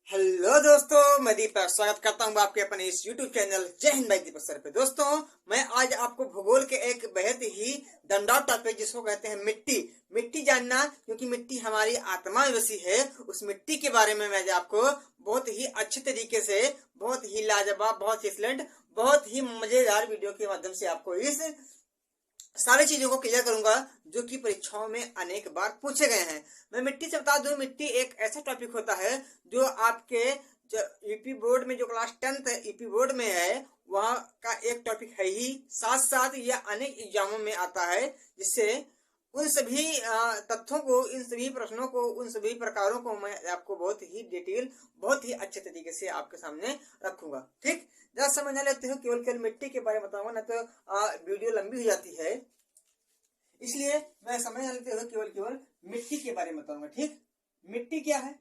Hello दोस्तों, मैं दीपक स्वागत करता हूँ आपके अपने इस YouTube चैनल जय हिंद भाई दीपक सर पे। दोस्तों, मैं आज आपको भूगोल के एक बेहद ही दमदार टॉपिक जिसको कहते हैं मिट्टी जानना, क्योंकि मिट्टी हमारी आत्मा में बसी है। उस मिट्टी के बारे में मैं आज आपको बहुत ही अच्छे तरीके से, बहुत ही लाजवाब, बहुत ही एक्सीलेंट, बहुत ही मजेदार वीडियो के माध्यम से आपको इस सारी चीजों को क्लियर करूंगा जो कि परीक्षाओं में अनेक बार पूछे गए हैं। मैं मिट्टी से बता दूं, मिट्टी एक ऐसा टॉपिक होता है जो आपके यूपी बोर्ड में, जो क्लास 10th यूपी बोर्ड में है, वहाँ का एक टॉपिक है ही। साथ साथ यह अनेक एग्जामों में आता है, जिससे उन सभी तथ्यों को, इन सभी प्रश्नों को, उन सभी प्रकारों को मैं आपको बहुत ही डिटेल, बहुत ही अच्छे तरीके से आपके सामने रखूंगा। ठीक, जरा समझ लेते हो। केवल केवल मिट्टी के बारे में बताऊंगा, ना तो वीडियो लंबी हो जाती है, इसलिए मैं समझ लेते हो केवल केवल मिट्टी के बारे में बताऊंगा। ठीक, मिट्टी क्या है?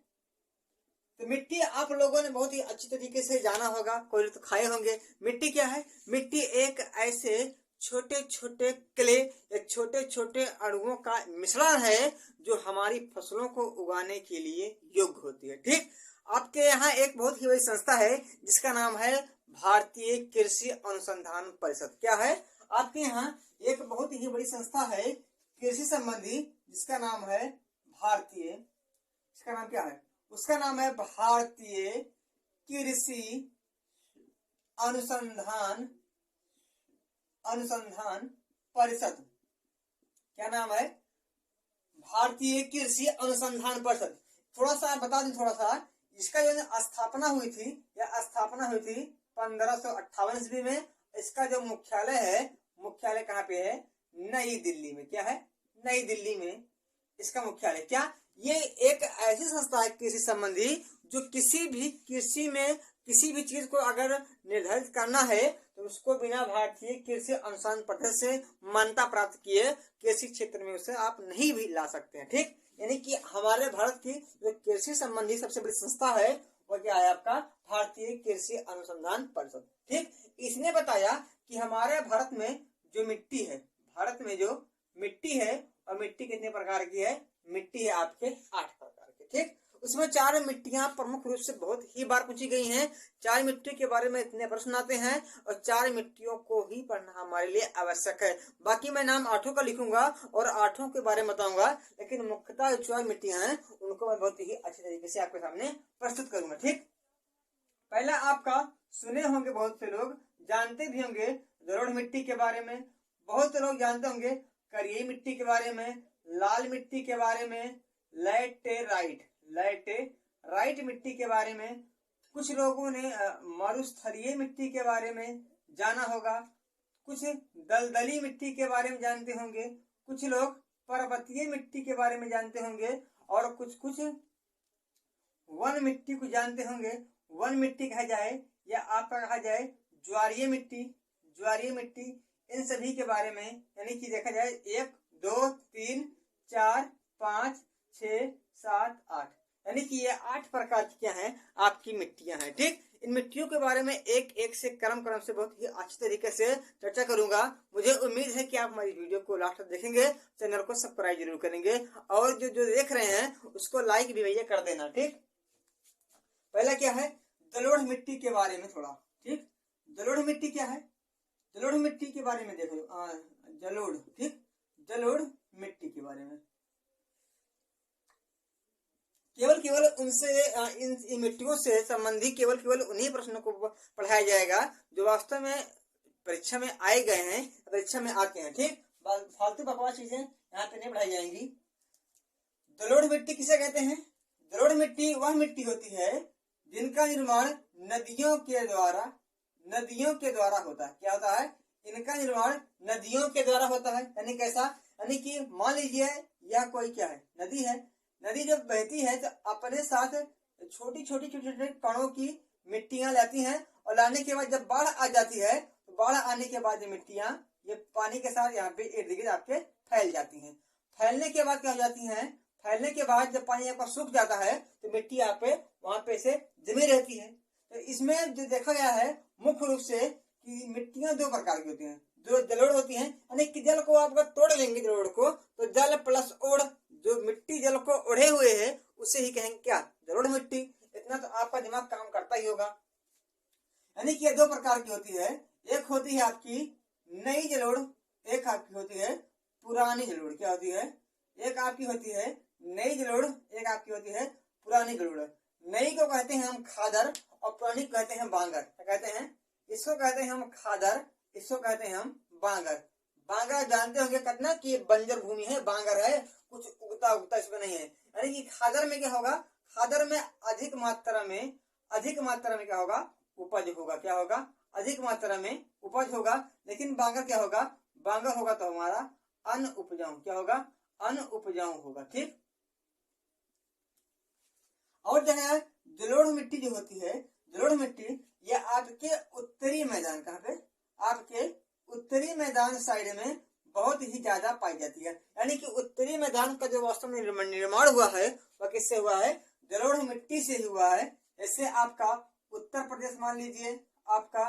तो मिट्टी आप लोगों ने बहुत ही अच्छी तरीके से जाना होगा, कोई तो खाए होंगे। मिट्टी क्या है? मिट्टी एक ऐसे छोटे छोटे क्ले या छोटे छोटे अणुओं का मिश्रण है जो हमारी फसलों को उगाने के लिए योग्य होती है। ठीक, आपके यहाँ एक बहुत ही बड़ी संस्था है जिसका नाम है भारतीय कृषि अनुसंधान परिषद। क्या है? आपके यहाँ एक बहुत ही बड़ी संस्था है कृषि संबंधी, जिसका नाम है भारतीय, इसका नाम क्या है? उसका नाम है भारतीय कृषि अनुसंधान परिषद। क्या नाम है? भारतीय कृषि अनुसंधान परिषद। थोड़ा सा बता दूं, थोड़ा सा इसका जो स्थापना हुई थी, यह स्थापना हुई थी 1558 ईस्वी में। इसका जो मुख्यालय है, मुख्यालय कहाँ पे है? नई दिल्ली में। क्या है? नई दिल्ली में इसका मुख्यालय। क्या ये एक ऐसी संस्था है कृषि संबंधी जो किसी भी कृषि में किसी भी चीज को अगर निर्धारित करना है तो उसको बिना भारतीय कृषि अनुसंधान परिषद से मान्यता प्राप्त किए कृषि क्षेत्र में उसे आप नहीं भी ला सकते हैं। ठीक, यानी कि हमारे भारत की जो कृषि संबंधी सबसे बड़ी संस्था है वो क्या है? आपका भारतीय कृषि अनुसंधान परिषद। ठीक, इसने बताया कि हमारे भारत में जो मिट्टी है, भारत में जो मिट्टी है, और मिट्टी कितने प्रकार की है? मिट्टी है आपके 8 प्रकार के। ठीक, उसमें 4 मिट्टियां प्रमुख रूप से बहुत ही बार पूछी गई हैं। 4 मिट्टी के बारे में इतने प्रश्न आते हैं और 4 मिट्टियों को ही पढ़ना हमारे लिए आवश्यक है। बाकी मैं नाम 8 का लिखूंगा और 8 के बारे में बताऊंगा, लेकिन मुख्यतः जो 4 मिट्टियां हैं उनको मैं बहुत ही अच्छे तरीके से आपके सामने प्रस्तुत करूंगा। ठीक, पहला आपका सुने होंगे, बहुत से लोग जानते भी होंगे जलोढ़ मिट्टी के बारे में, बहुत से लोग जानते होंगे करिए मिट्टी के बारे में, लाल मिट्टी के बारे में, लैटेराइट मिट्टी के बारे में। कुछ लोगों ने मरुस्थलीय मिट्टी के बारे में जाना होगा, कुछ दलदली मिट्टी के बारे में जानते होंगे, कुछ लोग पर्वतीय मिट्टी के बारे में जानते होंगे, और कुछ वन मिट्टी को जानते होंगे। वन मिट्टी कहा जाए या आपका कहा जाए ज्वारीय मिट्टी, इन सभी के बारे में, यानी कि देखा जाए 1 2 3 4 5 6 7 8, यानी कि ये 8 प्रकार की क्या है? आपकी मिट्टियां हैं। ठीक, इन मिट्टियों के बारे में एक एक से क्रम से बहुत ही अच्छे तरीके से चर्चा करूंगा। मुझे उम्मीद है कि आप हमारी वीडियो को लास्ट तक देखेंगे, चैनल को सब्सक्राइब जरूर करेंगे, और जो देख रहे हैं उसको लाइक भी भैया कर देना। ठीक, पहला क्या है? जलोढ़ मिट्टी के बारे में थोड़ा। ठीक, जलोढ़ मिट्टी क्या है? जलोढ़ मिट्टी के बारे में देखो, जलोढ़। ठीक, जलोढ़ मिट्टी के बारे में केवल उनसे इन मिट्टियों से संबंधी केवल उन्हीं प्रश्नों को पढ़ाया जाएगा जो वास्तव में परीक्षा में आए गए हैं, परीक्षा में आते हैं। ठीक, फालतू बकवास चीजें यहाँ पे नहीं पढ़ाई जाएंगी। जलोढ़ मिट्टी किसे कहते हैं? जलोढ़ मिट्टी वह मिट्टी होती है जिनका निर्माण नदियों के द्वारा होता है। क्या होता है? इनका निर्माण नदियों के द्वारा होता है। यानी कैसा? यानी कि मान लीजिए यह कोई क्या है? नदी है। नदी जब बहती है तो अपने साथ छोटी छोटी कणों की मिट्टियां लाती हैं, और लाने के बाद जब बाढ़ आ जाती है तो बाढ़ आने के बाद ये मिट्टियां ये पानी के साथ यहाँ पे इर्द गिर्द आपके फैल जाती हैं। फैलने के बाद क्या हो जाती हैं? फैलने के बाद जब पानी आपका सूख जाता है तो मिट्टी यहाँ पे वहां पे से जमी रहती है। तो इसमें जो देखा गया है मुख्य रूप से कि मिट्टियां 2 प्रकार की होती हैं। जो जलोढ़ होती हैं, यानी कि जल को आप अगर तोड़ लेंगे जलोढ़ को, तो जल प्लस ओढ़, जो मिट्टी जल को ओढ़े हुए है उसे ही कहेंगे क्या? जलोढ़ मिट्टी। इतना तो आपका पता ही होगा। यानी कि ये दो प्रकार की होती है, एक होती है आपकी नई जलोढ़, एक आपकी होती है पुरानी जलोढ़। क्या होती है? एक आपकी होती है नई जलोढ़, एक आपकी होती है पुरानी जलोढ़। नई को कहते हैं हम खादर और पुरानी को कहते हैं बांगर। क्या कहते हैं? इसको कहते हैं हम खादर, इसको कहते हैं हम बांगर। बांगर जानते होंगे कितना कि बंजर भूमि है, बांगर है, कुछ उगता उगता इसमें नहीं है। यानी कि खादर में क्या होगा? खादर में अधिक मात्रा में क्या होगा? उपज होगा। क्या होगा? अधिक मात्रा में उपज होगा। लेकिन बांगर क्या होगा? बांगर होगा तो हमारा अन उपजाऊ। क्या होगा? अन उपजाऊ होगा। ठीक। और जो है जलोढ़ मिट्टी जो होती है, जलोढ़ मिट्टी ये आपके उत्तरी मैदान, कहाँ पे? आपके उत्तरी मैदान साइड में बहुत ही ज्यादा पाई जाती है। यानी कि उत्तरी मैदान का जो वास्तव में निर्माण हुआ है वह किससे हुआ है? जलोढ़ मिट्टी से हुआ है। जैसे आपका उत्तर प्रदेश मान लीजिए, आपका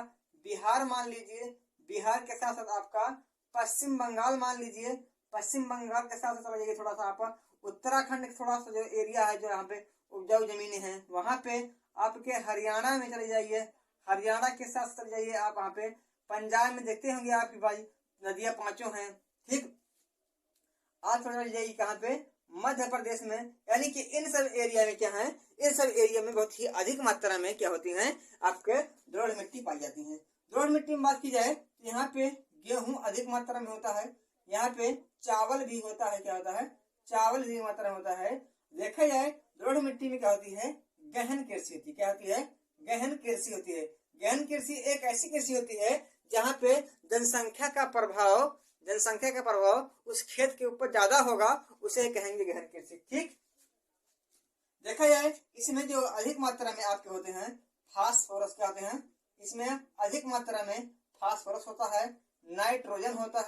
बिहार मान लीजिए, बिहार के साथ साथ आपका पश्चिम बंगाल मान लीजिए, पश्चिम बंगाल के साथ साथ चला जाइए थोड़ा सा आप उत्तराखंड, थोड़ा सा जो एरिया है जो यहाँ पे उपजाऊ जमीनें हैं, वहां पे आपके हरियाणा में चले जाइए, हरियाणा के साथ चले जाइए आप वहां पे पंजाब में देखते होंगे आपकी भाई नदियां पांचों हैं। ठीक। आज चले जाइए कहाँ पे? मध्य प्रदेश में। यानी कि इन सब एरिया में क्या है? इन सब एरिया में बहुत ही अधिक मात्रा में क्या होती हैं? आपके जलोढ़ मिट्टी पाई जाती है। जलोढ़ मिट्टी में बात की जाए तो यहाँ पे गेहूं अधिक मात्रा में होता है, यहाँ पे चावल भी होता है। क्या होता है? चावल भी मात्रा में होता है। देखा जाए जलोढ़ मिट्टी में क्या होती है? गहन कृषि होती है। क्या होती है? गहन कृषि होती है। गहन कृषि एक ऐसी कृषि होती है जहाँ पे जनसंख्या का प्रभाव उस खेत के ऊपर ज्यादा होगा, उसे कहेंगे गहन कृषि। ठीक। देखा जाए इसमें जो अधिक मात्रा में आपके होते हैं फास्फोरस, क्या होते हैं? इसमें अधिक मात्रा में फास्फोरस होता है, नाइट्रोजन होता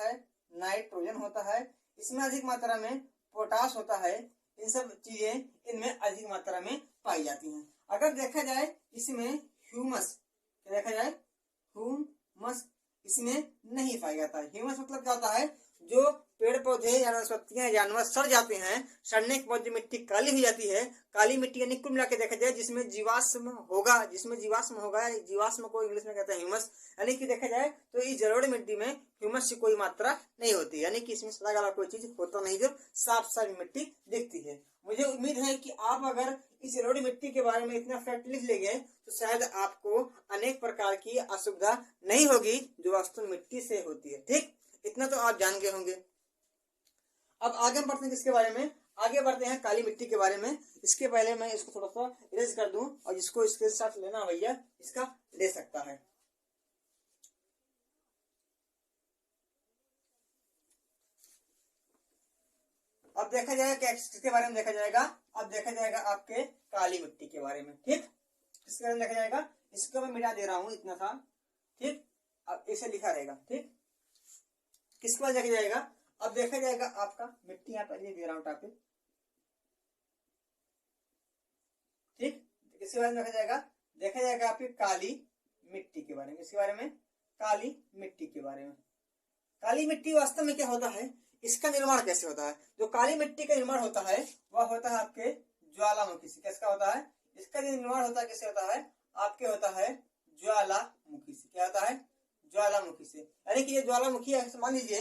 है, इसमें अधिक मात्रा में पोटास होता है। इन सब चीजें इनमें अधिक मात्रा में पाई जाती हैं। अगर देखा जाए इसमें ह्यूमस, देखा जाए ह्यूमस इसमें नहीं पाया जाता है। ह्यूमस मतलब क्या होता है? जो पेड़ पौधे या वनस्पतियां जानवर सड़ जाते हैं, सड़ने के बाद जो मिट्टी काली हो जाती है, काली मिट्टी यानी कुल मिला के देखा जाए जिसमें जीवाश्म होगा, जीवाश्म को इंग्लिश में कहते हैं ह्यूमस। यानी कि देखा जाए तो इस जलोढ़ मिट्टी में ह्यूमस की कोई मात्रा नहीं होती। यानी कि इसमें सड़ा गला कोई चीज होता नहीं, जो साफ साफ मिट्टी दिखती है। मुझे उम्मीद है कि आप अगर इस जलोढ़ मिट्टी के बारे में इतना फैक्ट लिख लेंगे तो शायद आपको अनेक प्रकार की असुविधा नहीं होगी जो वास्तव मिट्टी से होती है। ठीक। इतना तो आप जान गए होंगे। अब आगे बढ़ते हैं किसके बारे में? आगे बढ़ते हैं काली मिट्टी के बारे में। इसके पहले मैं इसको थोड़ा सा इरेज कर दूं, और जिसको स्क्रीनशॉट लेना भैया इसका ले सकता है। अब देखा जाएगा क्या किसके बारे में देखा जाएगा? अब देखा जाएगा आपके काली मिट्टी के बारे में। ठीक। किसके बारे में देखा जाएगा? इसको मैं मिटा दे रहा हूं इतना था। ठीक। अब इसे लिखा रहेगा। ठीक। किसके बाद देखा जाएगा? अब देखा जाएगा आपका मिट्टी यहाँ पर दे रहा हूं टॉपिक। ठीक। किसके बारे में देखा जाएगा? देखा जाएगा आपकी काली मिट्टी के बारे में। इसके बारे में काली मिट्टी के बारे में। काली मिट्टी वास्तव में क्या होता है, इसका निर्माण कैसे होता है? जो काली मिट्टी का निर्माण होता है वह होता है आपके ज्वालामुखी से। किसका होता है? इसका जो निर्माण होता है कैसे होता है? आपके होता है ज्वालामुखी से। क्या होता है? ज्वालामुखी से। यानी कि ये ज्वालामुखी है, मान लीजिए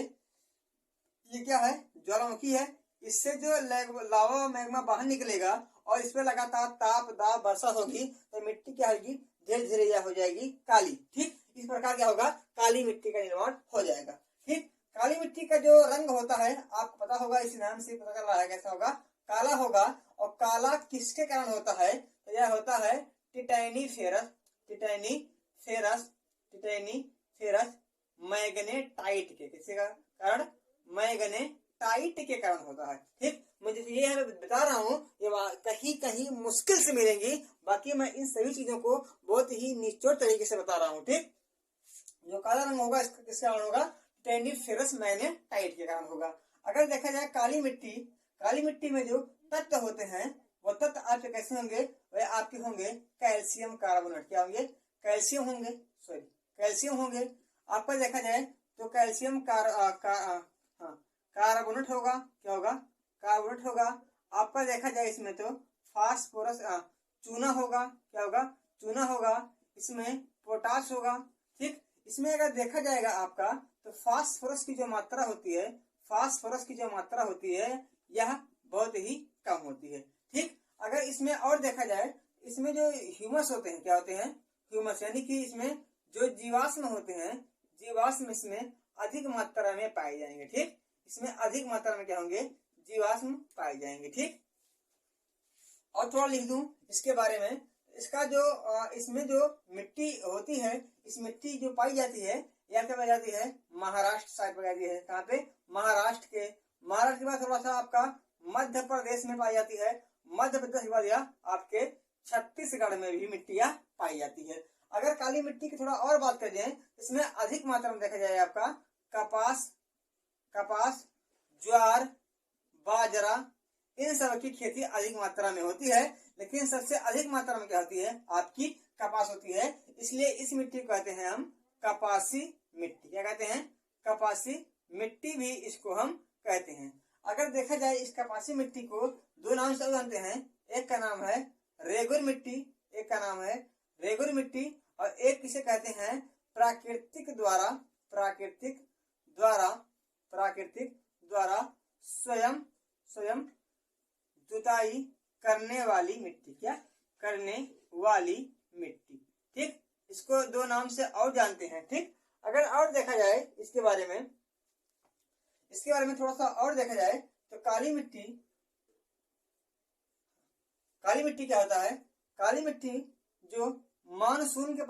ये क्या है? ज्वालामुखी है। इससे जो लावा मैग्मा बाहर निकलेगा और इस पर लगातार ताप दाब वर्षा होगी तो मिट्टी क्या होगी? धीरे धीरे यह हो जाएगी काली। ठीक। इस प्रकार क्या होगा? काली मिट्टी का निर्माण हो जाएगा। ठीक। काली मिट्टी का जो रंग होता है आपको पता होगा, इस नाम से पता चल रहा है कैसा होगा? काला होगा। और काला किसके कारण होता है? तो यह होता है टिटैनीफेरस मैग्नेटाइट के। किसके कारण? मैग्नेटाइट के कारण होता है। ठीक। मुझे ये बता रहा हूँ, ये कहीं कहीं मुश्किल से मिलेंगी, बाकी मैं इन सभी चीजों को बहुत ही निचोड़ तरीके से बता रहा हूँ। ठीक। जो काला रंग होगा इसका किसके कारण होगा? टिटैनीफेरस मैग्नेटाइट के कारण होगा। अगर देखा जाए काली मिट्टी में जो तत्व होते हैं वो तत्व आपके कैसे होंगे? वे आपके होंगे कैल्शियम कार्बोनेट। क्या होंगे? कैल्शियम होंगे। आपका देखा जाए तो कैल्शियम कार्बोनेट होगा। क्या होगा? कार्बोनेट होगा। आपका देखा जाए इसमें तो फास्फोरस चूना होगा। क्या होगा? चूना होगा, इसमें पोटाश होगा। ठीक, इसमें अगर देखा जाएगा आपका तो फास्फोरस की जो मात्रा होती है, फास्फोरस की जो मात्रा होती है यह बहुत ही कम होती है। ठीक, अगर इसमें और देखा जाए, इसमें जो ह्यूमस होते हैं, क्या होते हैं, ह्यूमस, यानी कि इसमें जो जीवाश्म होते हैं, जीवाश्म इसमें अधिक मात्रा में पाए जाएंगे। ठीक, इसमें अधिक मात्रा में क्या होंगे, जीवाश्म पाए जाएंगे। ठीक, और थोड़ा लिख दूं इसके बारे में, इसका जो इसमें जो मिट्टी होती है, इस मिट्टी जो पाई जाती है यह क्या पाई जाती है, महाराष्ट्र साइड पाई जाती है। कहाँ पे, महाराष्ट्र के बाद थोड़ा सा आपका मध्य प्रदेश में पाई जाती है, मध्य प्रदेश के बाद यह आपके छत्तीसगढ़ में भी मिट्टियां पाई जाती है। अगर काली मिट्टी की थोड़ा और बात करें, इसमें अधिक मात्रा में देखा जाए आपका कपास, ज्वार, बाजरा, इन सब की खेती अधिक मात्रा में होती है। लेकिन सबसे अधिक मात्रा में क्या होती है, आपकी कपास होती है। इसलिए इस मिट्टी को कहते हैं हम कपासी मिट्टी। क्या कहते हैं, कपासी मिट्टी भी इसको हम कहते हैं। अगर देखा जाए इस कपासी मिट्टी को दो नाम से जानते हैं, एक का नाम है रेगुर मिट्टी, एक का नाम है रेगुर मिट्टी, और एक किसे कहते हैं, प्राकृतिक द्वारा स्वयं जुताई करने वाली मिट्टी। क्या, करने वाली मिट्टी। ठीक, इसको दो नाम से और जानते हैं। ठीक, अगर और देखा जाए इसके बारे में थोड़ा सा और देखा जाए तो काली मिट्टी क्या होता है, काली मिट्टी जो मानसून के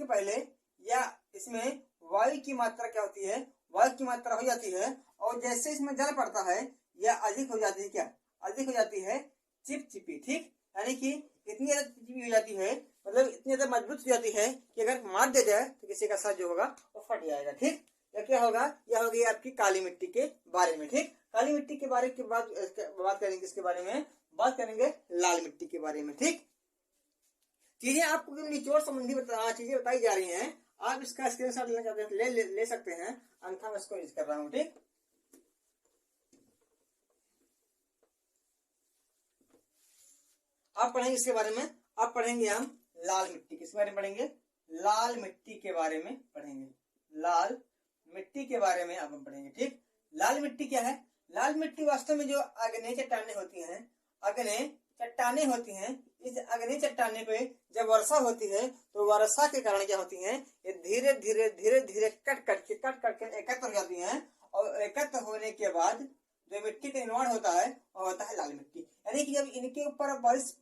पहले या इसमें वायु की मात्रा क्या होती है, वायु की मात्रा हो जाती है, और जैसे इसमें जल पड़ता है यह अधिक हो जाती है। क्या, अधिक हो जाती है, चिपचिपी। ठीक, यानी कि इतनी ज्यादा चिपचिपी हो जाती है, मतलब इतनी ज्यादा मजबूत हो जाती है कि अगर मार दिया जाए तो किसी का सर जो होगा वो फट जाएगा। ठीक, या क्या होगा, यह होगी आपकी काली मिट्टी के बारे में। ठीक, काली मिट्टी के बारे के बाद बात करेंगे, इसके बारे में बात करेंगे लाल मिट्टी के बारे में। ठीक, चीजें आपको निचोड़ संबंधी चीजें बताई जा रही हैं, आप इसका स्क्रीनशॉट लेना चाहते हैं ले सकते हैं, अन्यथा मैं इसको यूज कर रहा हूँ। ठीक, आप पढ़ेंगे इसके बारे में, आप पढ़ेंगे हम लाल मिट्टी, किस बारे में पढ़ेंगे, लाल मिट्टी के बारे में पढ़ेंगे, लाल मिट्टी के बारे में आप हम पढ़ेंगे। ठीक, लाल मिट्टी क्या है, लाल मिट्टी वास्तव में जो अग्नि चट्टाने होती हैं, इस अग्नि चट्टाने पे जब वर्षा होती है तो वर्षा के कारण क्या होती है, ये धीरे धीरे कट करके एकत्र हो जाती हैं, और एकत्र होने के बाद जो मिट्टी का निर्माण होता है वो होता है लाल मिट्टी। यानी कि जब इनके ऊपर बारिश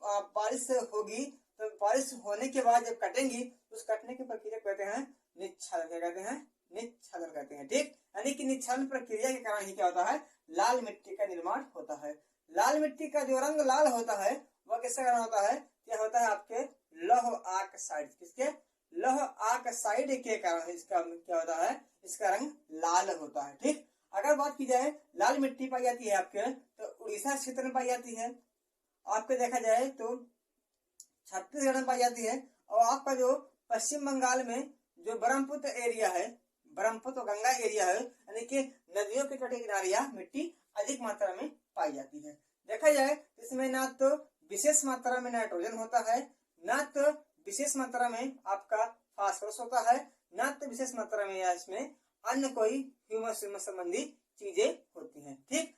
होगी तो बारिश होने के बाद जब कटेंगी, उस कटने की प्रक्रिया कहते हैं निच्छादन। कहते हैं निच्छादन कहते हैं। ठीक, यानी कि निच्छादन प्रक्रिया के कारण ही क्या होता है, लाल मिट्टी का निर्माण होता है। लाल मिट्टी का जो रंग लाल होता है वह किसके कारण होता है, क्या होता है, आपके लौह ऑक्साइड, किसके, लौह ऑक्साइड के कारण इसका क्या होता है, इसका रंग लाल होता है। ठीक, अगर बात की जाए लाल मिट्टी पाई जाती है आपके तो उड़ीसा क्षेत्र में पाई जाती है, आपके देखा जाए तो छत्तीसगढ़ में पाई जाती है, और आपका जो पश्चिम बंगाल में जो ब्रह्मपुत्र एरिया है, ब्रह्मपुत्र गंगा एरिया है, यानी कि नदियों के तट किनारिया मिट्टी अधिक मात्रा में पाई जाती है। देखा जाए इसमें ना तो विशेष मात्रा में नाइट्रोजन होता है, ना तो विशेष मात्रा में आपका फास्फोरस होता है, ना तो विशेष मात्रा में या इसमें अन्य कोई ह्यूमस संबंधी चीजें होती हैं। ठीक,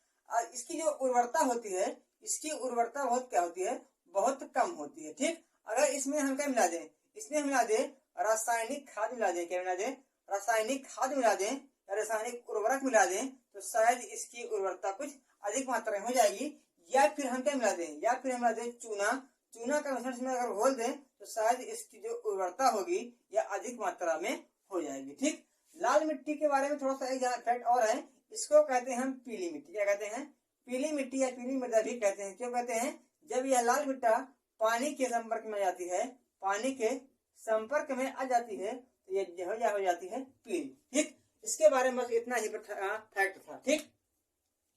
इसकी जो उर्वरता होती है, इसकी उर्वरता बहुत क्या होती है, बहुत कम होती है। ठीक, अगर इसमें हम क्या मिला दें, इसमें हम मिला दें रासायनिक खाद मिला दें, क्या मिला दें, रासायनिक खाद मिला दें या रासायनिक उर्वरक मिला दें, तो शायद इसकी उर्वरता कुछ अधिक मात्रा में हो जाएगी। या फिर हम क्या मिला दें, या फिर हम मिला दें चूना का मिश्रण में अगर घोल दें तो शायद इसकी जो उर्वरता होगी यह अधिक मात्रा में हो जाएगी। ठीक, लाल मिट्टी के बारे में थोड़ा सा एक फैक्ट और है, इसको कहते हैं हम पीली मिट्टी। क्या कहते हैं, पीली मिट्टी या पीली मृदा भी कहते हैं। क्यों कहते हैं, जब यह लाल मिट्टी पानी के संपर्क में आ जाती है, पानी के संपर्क में आ जाती है तो यह हो जाती है पीली। ठीक, इसके बारे में बस इतना ही फैक्ट था। ठीक,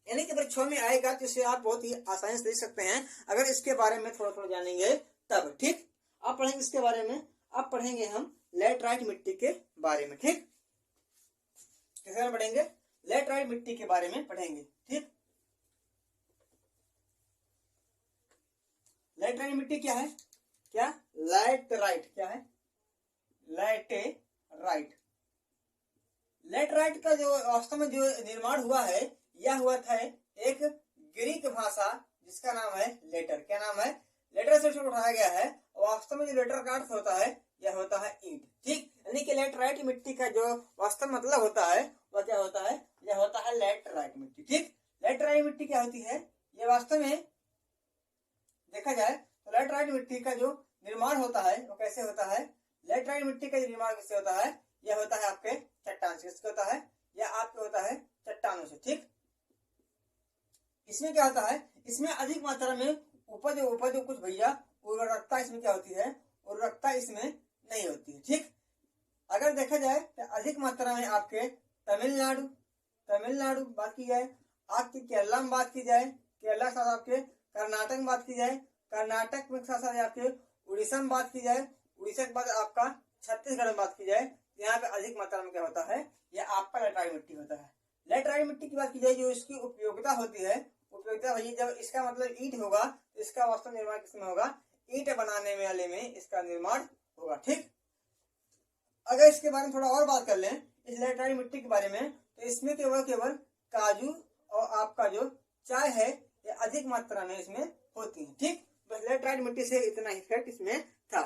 यानी कि परीक्षा में आएगा तो इसे आप बहुत ही आसानी से देख सकते हैं अगर इसके बारे में थोड़ा जानेंगे तब। ठीक, आप पढ़ेंगे इसके बारे में, आप पढ़ेंगे हम लेटराइट मिट्टी के बारे में। ठीक, किस बारे में पढ़ेंगे, लेटराइट मिट्टी के बारे में पढ़ेंगे। ठीक, लेटराइट मिट्टी क्या है, क्या, लैटराइट, क्या है, लैटेराइट। लैटराइट का जो वास्तव में जो निर्माण हुआ है, यह हुआ था एक ग्रीक भाषा जिसका नाम है लेटर। क्या नाम है, लेटर से उठाया गया है। वास्तव में जो लेटर का अर्थ होता है यह होता है ईंट, ठीक। यानी कि लैटराइट मिट्टी का जो वास्तव मतलब होता है वह क्या होता है, यह होता है लैटराइट मिट्टी, ठीक। लैटराइट मिट्टी क्या होती है, यह वास्तव में देखा जाए तो लैटराइट मिट्टी का जो निर्माण होता है वो कैसे होता है। लैटराइट मिट्टी का निर्माण कैसे होता है, यह होता है आपके चट्टान से, किसके होता है, यह आपके होता है चट्टानों से, ठीक। इसमें क्या होता है, इसमें अधिक मात्रा में उपज कुछ भैया उर्वरकता इसमें क्या होती है, उर्वरकता इसमें नहीं होती है, ठीक। अगर देखा जाए तो अधिक मात्रा में आपके तमिलनाडु बात की जाए, आपकी केरला में बात की जाए, केरला के साथ आपके कर्नाटक में बात की जाए, कर्नाटक में साथ साथ आपके उड़ीसा में बात की जाए, उड़ीसा के बाद आपका छत्तीसगढ़ में बात की जाए, यहाँ पे अधिक मात्रा में क्या होता है, यह आपका लैटराइट मिट्टी होता है। लैटराइट मिट्टी की बात की जाए, जो इसकी उपयोगिता होती है, उपयोगिता भैया जब इसका मतलब ईंट होगा तो इसका वास्तव निर्माण किसमें होगा, ईंट बनाने वाले में इसका निर्माण होगा, ठीक। अगर इसके बारे में थोड़ा और बात कर लें इस लैटराइट मिट्टी के बारे में, तो इसमें केवल काजू और आपका जो चाय है ये अधिक मात्रा में इसमें होती है, ठीक। बस लैटराइट मिट्टी से इतना ही फैक्ट इसमें था।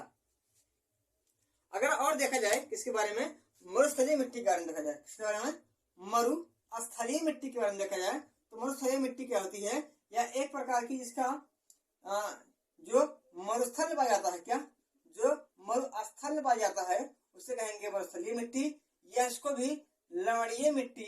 अगर और देखा जाए किसके बारे में, मरुस्थलीय मिट्टी के बारे में देखा जाए, किसके बारे में, मरुस्थलीय मिट्टी के बारे में देखा जाए तो मरुस्थलीय मिट्टी क्या होती है, यह एक प्रकार की जिसका जो मरुस्थल में पाया जाता है, क्या, जो मरुस्थल में पाया जाता है उसे कहेंगे मरुस्थलीय मिट्टी, या इसको भी लवणीय मिट्टी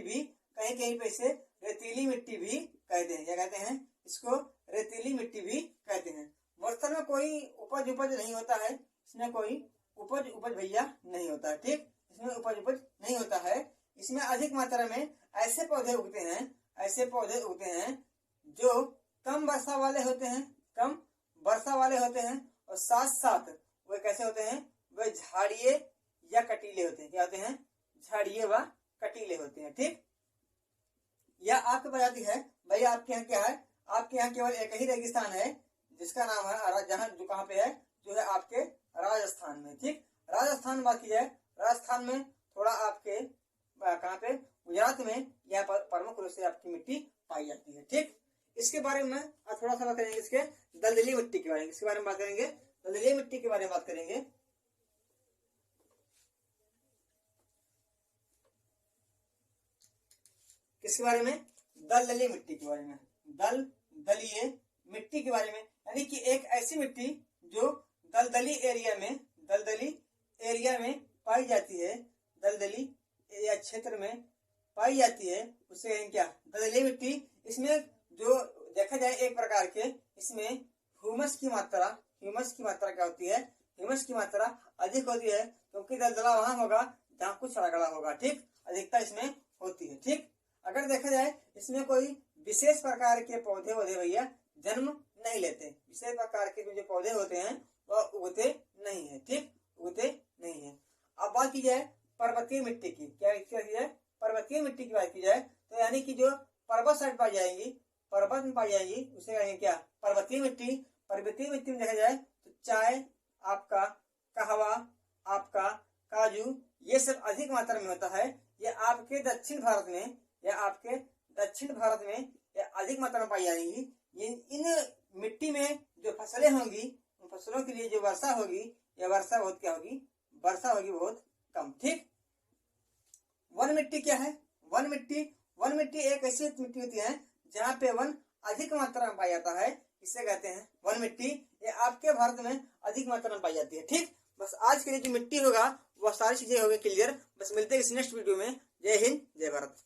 भी कहीं कहीं पे इसे रेतीली मिट्टी भी कहते हैं। क्या कहते हैं, इसको रेतीली मिट्टी भी कहते हैं। मरुस्थल में कोई उपज नहीं होता है, इसमें कोई उपज भैया नहीं होता है, ठीक। इसमें उपज नहीं होता है। इसमें अधिक मात्रा में ऐसे पौधे उगते हैं जो कम वर्षा वाले होते हैं, और साथ साथ वे कैसे होते हैं, वे झाड़िए या कटीले होते हैं। क्या होते हैं, झाड़िए व कटीले होते हैं, ठीक। यह आपकी प्रजाति है भैया। आपके यहाँ क्या है, आपके यहाँ केवल एक ही रेगिस्तान है जिसका नाम है, जहाँ जो कहाँ पे है, जो है आपके राजस्थान में, ठीक। राजस्थान बात की जाए, राजस्थान में थोड़ा आपके कहाँ पे, गुजरात में यहाँ पर प्रमुख रूप से आपकी मिट्टी पाई जाती है, ठीक। इसके बारे में थोड़ा सा बात करेंगे, इसके दलदली मिट्टी के बारे में, इसके बारे में बात करेंगे, दलदली मिट्टी के बारे में बात करेंगे। किसके बारे में, दलदली मिट्टी के बारे में, दलदलीय मिट्टी के बारे में। यानी कि एक ऐसी मिट्टी जो दलदली एरिया में पाई जाती है, दलदली एरिया क्षेत्र में पाई जाती है, उसे कहेंगे क्या, दलदली मिट्टी। इसमें जो देखा जाए एक प्रकार के, इसमें ह्यूमस की मात्रा क्या होती है, ह्यूमस की मात्रा अधिक होती है, क्योंकि दलदला वहां होगा जहाँ कुछ रगड़ा होगा, ठीक। अधिकता इसमें होती है, ठीक। अगर देखा जाए इसमें कोई विशेष प्रकार के पौधे भैया जन्म नहीं लेते, विशेष प्रकार के जो पौधे होते हैं वह उगते नहीं है, ठीक, उगते नहीं है। अब बात की जाए पर्वतीय मिट्टी की, क्या है, पर्वतीय मिट्टी की बात की जाए तो यानी कि जो पर्वत साइड पाई जाएंगी, पर्वत में पाई जाएगी, उसे कहेंगे क्या, पर्वतीय मिट्टी। पर्वतीय मिट्टी में देखा जाए तो चाय, आपका कहवा, आपका काजू, ये सब अधिक मात्रा में होता है। ये आपके दक्षिण भारत में ये अधिक मात्रा में पाई जाएंगी। ये इन मिट्टी में जो फसलें होंगी, उन फसलों के लिए जो वर्षा होगी, यह वर्षा बहुत क्या होगी, वर्षा होगी बहुत कम, ठीक। वन मिट्टी क्या है, वन मिट्टी एक ऐसी मिट्टी होती है जहाँ पे वन अधिक मात्रा में पाया जाता है, इसे कहते हैं वन मिट्टी। ये आपके भारत में अधिक मात्रा में पाई जाती है, ठीक। बस आज के लिए जो मिट्टी होगा वह सारी चीजें हो गई क्लियर। बस मिलते हैं इस नेक्स्ट वीडियो में। जय हिंद, जय भारत।